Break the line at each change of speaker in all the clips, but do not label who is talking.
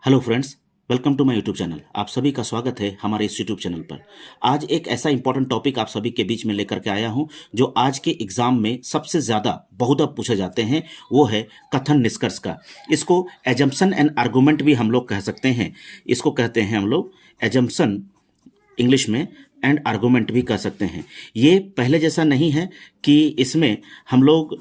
Hello friends, welcome to my YouTube channel. आप सभी का स्वागत है हमारे इस यूट्यूब चैनल पर। आज एक ऐसा इंपॉर्टेंट टॉपिक आप सभी के बीच में लेकर के आया हूं जो आज के एग्जाम में सबसे ज़्यादा बहुधा पूछे जाते हैं, वो है कथन निष्कर्ष का। इसको एजम्पशन एंड आर्गूमेंट भी हम लोग कह सकते हैं। इसको कहते हैं हम लोग एजम्पशन इंग्लिश में, एंड आर्गूमेंट भी कह सकते हैं। ये पहले जैसा नहीं है कि इसमें हम लोग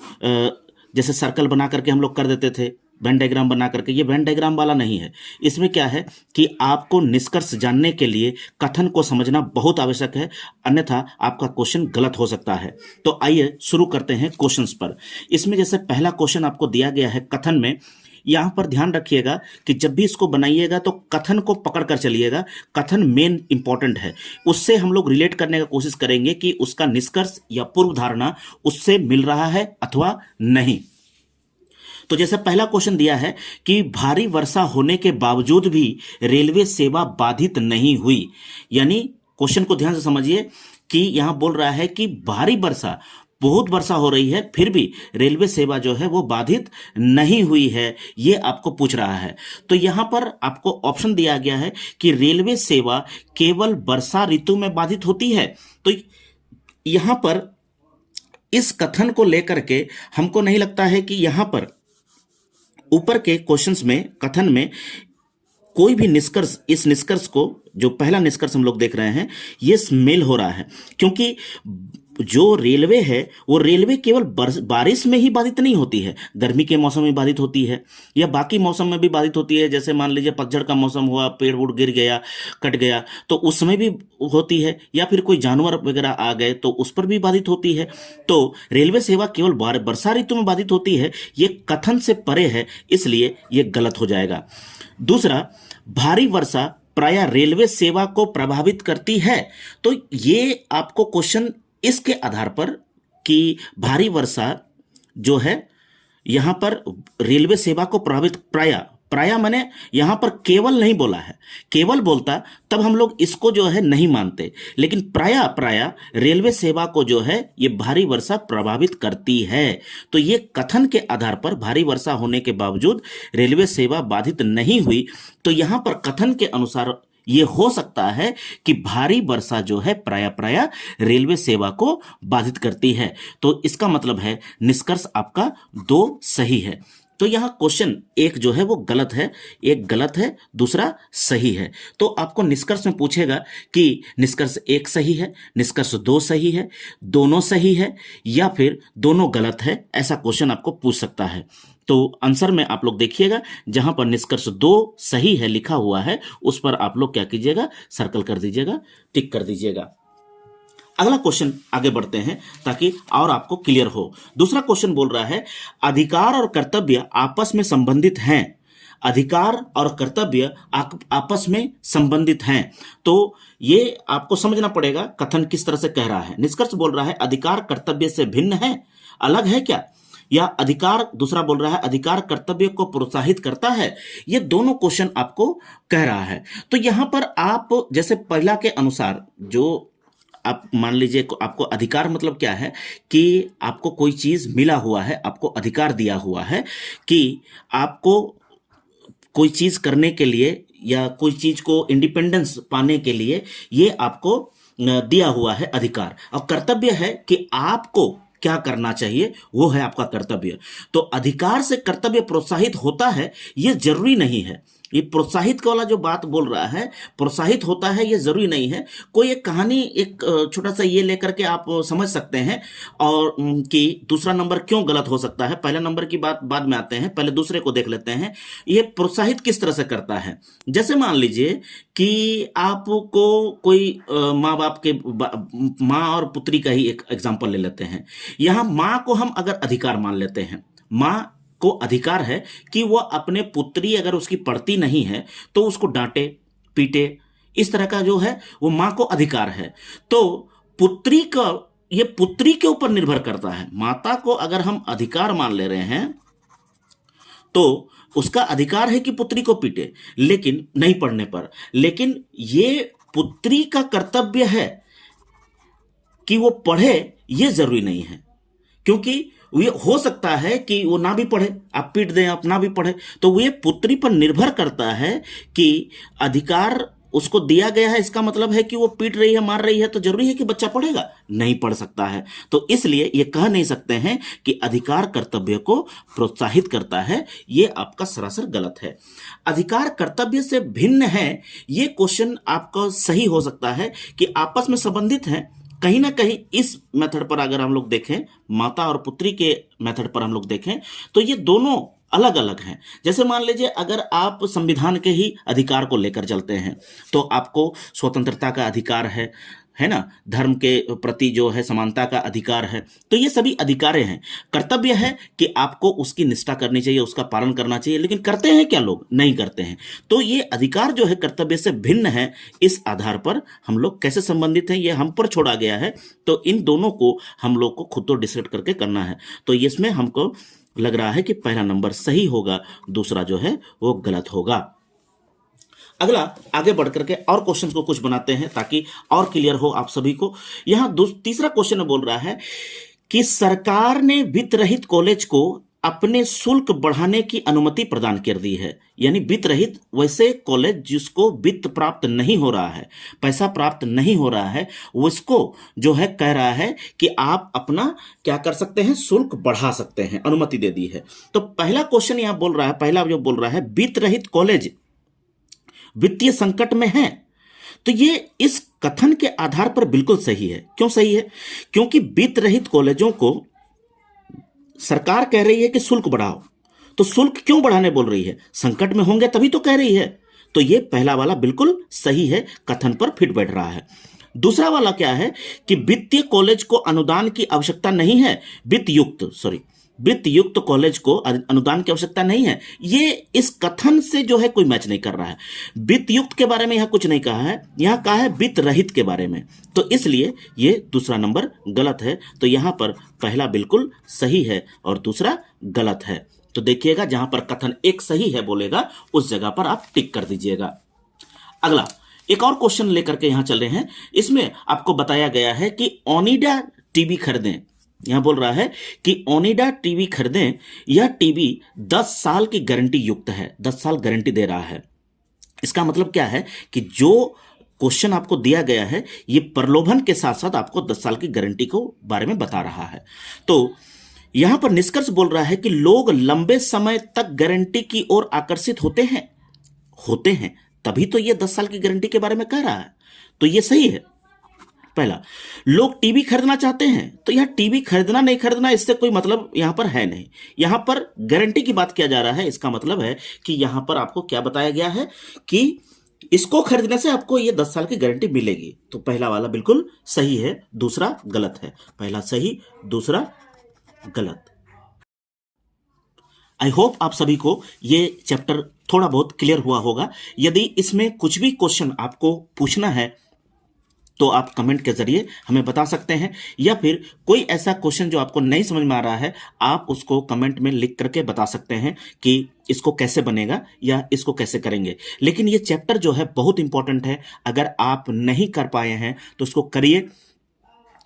जैसे सर्कल बना करके हम लोग कर देते थे, वेन डायग्राम बना करके। ये वेन डायग्राम वाला नहीं है। इसमें क्या है कि आपको निष्कर्ष जानने के लिए कथन को समझना बहुत आवश्यक है, अन्यथा आपका क्वेश्चन गलत हो सकता है। तो आइए शुरू करते हैं क्वेश्चंस पर। इसमें जैसे पहला क्वेश्चन आपको दिया गया है कथन में, यहां पर ध्यान रखिएगा कि जब भी इसको बनाइएगा तो कथन को पकड़ कर चलिएगा। कथन मेन इंपॉर्टेंट है, उससे हम लोग रिलेट करने का कोशिश करेंगे कि उसका निष्कर्ष या पूर्व धारणा उससे मिल रहा है अथवा नहीं। तो जैसे पहला क्वेश्चन दिया है कि भारी वर्षा होने के बावजूद भी रेलवे सेवा बाधित नहीं हुई। यानी क्वेश्चन को ध्यान से समझिए कि यहां बोल रहा है कि भारी वर्षा, बहुत वर्षा हो रही है, फिर भी रेलवे सेवा जो है वो बाधित नहीं हुई है, ये आपको पूछ रहा है। तो यहां पर आपको ऑप्शन दिया गया है कि रेलवे सेवा केवल वर्षा ऋतु में बाधित होती है। तो यहां पर इस कथन को लेकर के हमको नहीं लगता है कि यहां पर ऊपर के क्वेश्चंस में, कथन में कोई भी निष्कर्ष, इस निष्कर्ष को, जो पहला निष्कर्ष हम लोग देख रहे हैं, ये मेल हो रहा है। क्योंकि जो रेलवे है वो रेलवे केवल बारिश में ही बाधित नहीं होती है, गर्मी के मौसम में बाधित होती है या बाकी मौसम में भी बाधित होती है। जैसे मान लीजिए पतझड़ का मौसम हुआ, पेड़ वूड़ गिर गया, कट गया, तो उसमें भी होती है, या फिर कोई जानवर वगैरह आ गए तो उस पर भी बाधित होती है। तो रेलवे सेवा केवल वर्षा ऋतु में बाधित होती है, ये कथन से परे है, इसलिए ये गलत हो जाएगा। दूसरा, भारी वर्षा प्रायः रेलवे सेवा को प्रभावित करती है। तो ये आपको क्वेश्चन इसके आधार पर कि भारी वर्षा जो है यहां पर रेलवे सेवा को प्रभावित, प्रायः मैंने यहां पर केवल नहीं बोला है। केवल बोलता तब हम लोग इसको जो है नहीं मानते, लेकिन प्रायः रेलवे सेवा को जो है ये भारी वर्षा प्रभावित करती है। तो ये कथन के आधार पर भारी वर्षा होने के बावजूद रेलवे सेवा बाधित नहीं हुई। तो यहां पर कथन के अनुसार ये हो सकता है कि भारी वर्षा जो है प्रायः रेलवे सेवा को बाधित करती है। तो इसका मतलब है निष्कर्ष आपका 2 सही है। तो यहां क्वेश्चन एक जो है वो गलत है, एक गलत है, दूसरा सही है। तो आपको निष्कर्ष में पूछेगा कि निष्कर्ष 1 सही है, निष्कर्ष 2 सही है, दोनों सही है, या फिर दोनों गलत है, ऐसा क्वेश्चन आपको पूछ सकता है। तो आंसर में आप लोग देखिएगा, जहां पर निष्कर्ष 2 सही है लिखा हुआ है, उस पर आप लोग क्या कीजिएगा, सर्कल कर दीजिएगा, टिक कर दीजिएगा। अगला क्वेश्चन आगे बढ़ते हैं ताकि और आपको क्लियर हो। दूसरा क्वेश्चन बोल रहा है अधिकार और कर्तव्य आपस में संबंधित हैं। अधिकार और कर्तव्य आपस में संबंधित हैं। तो ये आपको समझना पड़ेगा कथन किस तरह से कह रहा है। निष्कर्ष बोल रहा है अधिकार कर्तव्य से भिन्न है, अलग है क्या, या अधिकार, दूसरा बोल रहा है अधिकार कर्तव्य को प्रोत्साहित करता है। ये दोनों क्वेश्चन आपको कह रहा है। तो यहां पर आप जैसे पहला के अनुसार, जो आप मान लीजिए आपको अधिकार मतलब क्या है कि आपको कोई चीज मिला हुआ है, आपको अधिकार दिया हुआ है कि आपको कोई चीज करने के लिए या कोई चीज को इंडिपेंडेंस पाने के लिए ये आपको दिया हुआ है अधिकार। और कर्तव्य है कि आपको क्या करना चाहिए, वो है आपका कर्तव्य। तो अधिकार से कर्तव्य प्रोत्साहित होता है ये जरूरी नहीं है। ये प्रोत्साहित वाला जो बात बोल रहा है, प्रोत्साहित होता है ये जरूरी नहीं है। कोई एक कहानी, एक छोटा सा ये लेकर के आप समझ सकते हैं, और कि दूसरा नंबर क्यों गलत हो सकता है। पहले नंबर की बात बाद में आते हैं, पहले दूसरे को देख लेते हैं। ये प्रोत्साहित किस तरह से करता है। जैसे मान लीजिए कि आपको कोई माँ बाप के, माँ और पुत्री का ही एक एग्जाम्पल ले लेते हैं। यहां माँ को हम अगर अधिकार मान लेते हैं, माँ को अधिकार है कि वह अपने पुत्री अगर उसकी पढ़ती नहीं है तो उसको डांटे पीटे, इस तरह का जो है वो मां को अधिकार है। तो पुत्री का, ये पुत्री के ऊपर निर्भर करता है। माता को अगर हम अधिकार मान ले रहे हैं तो उसका अधिकार है कि पुत्री को पीटे, लेकिन नहीं पढ़ने पर। लेकिन ये पुत्री का कर्तव्य है कि वो पढ़े, ये जरूरी नहीं है, क्योंकि ये हो सकता है कि वो ना भी पढ़े, आप पीट दें, आप ना भी पढ़े, तो वो ये पुत्री पर निर्भर करता है कि अधिकार उसको दिया गया है, इसका मतलब है कि वो पीट रही है, मार रही है, तो जरूरी है कि बच्चा पढ़ेगा? नहीं पढ़ सकता है। तो इसलिए ये कह नहीं सकते हैं कि अधिकार कर्तव्य को प्रोत्साहित करता है, ये आपका सरासर गलत है। अधिकार कर्तव्य से भिन्न है, ये क्वेश्चन आपका सही हो सकता है कि आपस में संबंधित हैं। कहीं ना कहीं इस मेथड पर अगर हम लोग देखें, माता और पुत्री के मेथड पर हम लोग देखें, तो ये दोनों अलग अलग हैं। जैसे मान लीजिए अगर आप संविधान के ही अधिकार को लेकर चलते हैं, तो आपको स्वतंत्रता का अधिकार है ना, धर्म के प्रति जो है समानता का अधिकार है, तो ये सभी अधिकार हैं। कर्तव्य है कि आपको उसकी निष्ठा करनी चाहिए, उसका पालन करना चाहिए, लेकिन करते हैं क्या लोग? नहीं करते हैं। तो ये अधिकार जो है कर्तव्य से भिन्न है, इस आधार पर हम लोग कैसे संबंधित हैं ये हम पर छोड़ा गया है। तो इन दोनों को हम लोग को खुद तो डिसाइड करके करना है। तो इसमें हमको लग रहा है कि पहला नंबर सही होगा, दूसरा जो है वो गलत होगा। अगला आगे बढ़कर के और क्वेश्चन को कुछ बनाते हैं ताकि और क्लियर हो आप सभी को। यहां तीसरा क्वेश्चन बोल रहा है कि सरकार ने वित्त रहित कॉलेज को अपने शुल्क बढ़ाने की अनुमति प्रदान कर दी है। यानी वित्त रहित वैसे कॉलेज जिसको वित्त प्राप्त नहीं हो रहा है, पैसा प्राप्त नहीं हो रहा है, उसको जो है कह रहा है कि आप अपना क्या कर सकते हैं, शुल्क बढ़ा सकते हैं, अनुमति दे दी है। तो पहला क्वेश्चन यहां बोल रहा है, पहला जो बोल रहा है वित्त रहित कॉलेज वित्तीय संकट में है, तो ये इस कथन के आधार पर बिल्कुल सही है। क्यों सही है? क्योंकि वित्त रहित कॉलेजों को सरकार कह रही है कि शुल्क बढ़ाओ, तो शुल्क क्यों बढ़ाने बोल रही है? संकट में होंगे तभी तो कह रही है। तो ये पहला वाला बिल्कुल सही है, कथन पर फिट बैठ रहा है। दूसरा वाला क्या है कि वित्तीय कॉलेज को अनुदान की आवश्यकता नहीं है, वित्त युक्त कॉलेज को अनुदान की आवश्यकता नहीं है, ये इस कथन से जो है कोई मैच नहीं कर रहा है। वित्त युक्त के बारे में यहां कुछ नहीं कहा है, यहां कहा है वित्त रहित के बारे में। तो इसलिए ये दूसरा नंबर गलत है। तो यहां पर पहला बिल्कुल सही है और दूसरा गलत है। तो देखिएगा, जहां पर कथन एक सही है बोलेगा, उस जगह पर आप टिक कर दीजिएगा। अगला एक और क्वेश्चन लेकर के यहां चल रहे हैं। इसमें आपको बताया गया है कि ओनिडा टीवी खरीदें। यहां बोल रहा है कि ओनिडा टीवी खरीदें, यह टीवी 10 साल की गारंटी युक्त है, 10 साल गारंटी दे रहा है। इसका मतलब क्या है कि जो क्वेश्चन आपको दिया गया है, ये प्रलोभन के साथ साथ आपको 10 साल की गारंटी को बारे में बता रहा है। तो यहां पर निष्कर्ष बोल रहा है कि लोग लंबे समय तक गारंटी की ओर आकर्षित होते हैं, तभी तो ये 10 साल की गारंटी के बारे में कह रहा है। तो ये सही है। पहला, लोग टीवी खरीदना चाहते हैं, तो यह टीवी खरीदना नहीं खरीदना इससे कोई मतलब यहां पर है नहीं, यहां पर गारंटी की बात किया जा रहा है। इसका मतलब है कि यहां पर आपको क्या बताया गया है कि इसको खरीदने से आपको ये 10 साल की गारंटी मिलेगी। तो पहला वाला बिल्कुल सही है, दूसरा गलत है। पहला सही, दूसरा गलत। आई होप आप सभी को ये चैप्टर थोड़ा बहुत क्लियर हुआ होगा। यदि इसमें कुछ भी क्वेश्चन आपको पूछना है तो आप कमेंट के जरिए हमें बता सकते हैं, या फिर कोई ऐसा क्वेश्चन जो आपको नहीं समझ में आ रहा है, आप उसको कमेंट में लिख करके बता सकते हैं कि इसको कैसे बनेगा या इसको कैसे करेंगे। लेकिन ये चैप्टर जो है बहुत इंपॉर्टेंट है। अगर आप नहीं कर पाए हैं तो उसको करिए,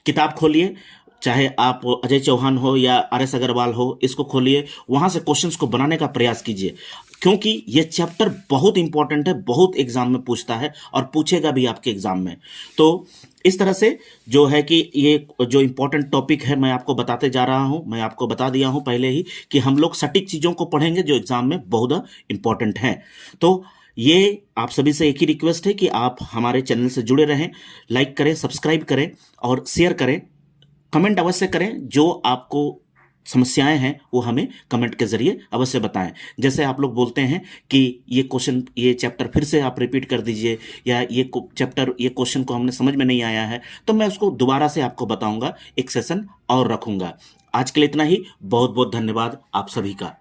किताब खोलिए, चाहे आप अजय चौहान हो या आर.एस. अग्रवाल हो, इसको खोलिए, वहां से क्वेश्चंस को बनाने का प्रयास कीजिए, क्योंकि ये चैप्टर बहुत इंपॉर्टेंट है, बहुत एग्जाम में पूछता है और पूछेगा भी आपके एग्जाम में। तो इस तरह से जो है कि ये जो इंपॉर्टेंट टॉपिक है मैं आपको बताते जा रहा हूं। मैं आपको बता दिया हूं पहले ही कि हम लोग सटीक चीज़ों को पढ़ेंगे जो एग्जाम में बहुत इंपॉर्टेंट हैं। तो ये आप सभी से एक ही रिक्वेस्ट है कि आप हमारे चैनल से जुड़े रहें, लाइक करें, सब्सक्राइब करें और शेयर करें, कमेंट अवश्य करें। जो आपको समस्याएं हैं वो हमें कमेंट के जरिए अवश्य बताएं। जैसे आप लोग बोलते हैं कि ये चैप्टर फिर से आप रिपीट कर दीजिए, या ये क्वेश्चन को हमने समझ में नहीं आया है, तो मैं उसको दोबारा से आपको बताऊंगा, एक सेशन और रखूंगा। आज के लिए इतना ही। बहुत बहुत धन्यवाद आप सभी का।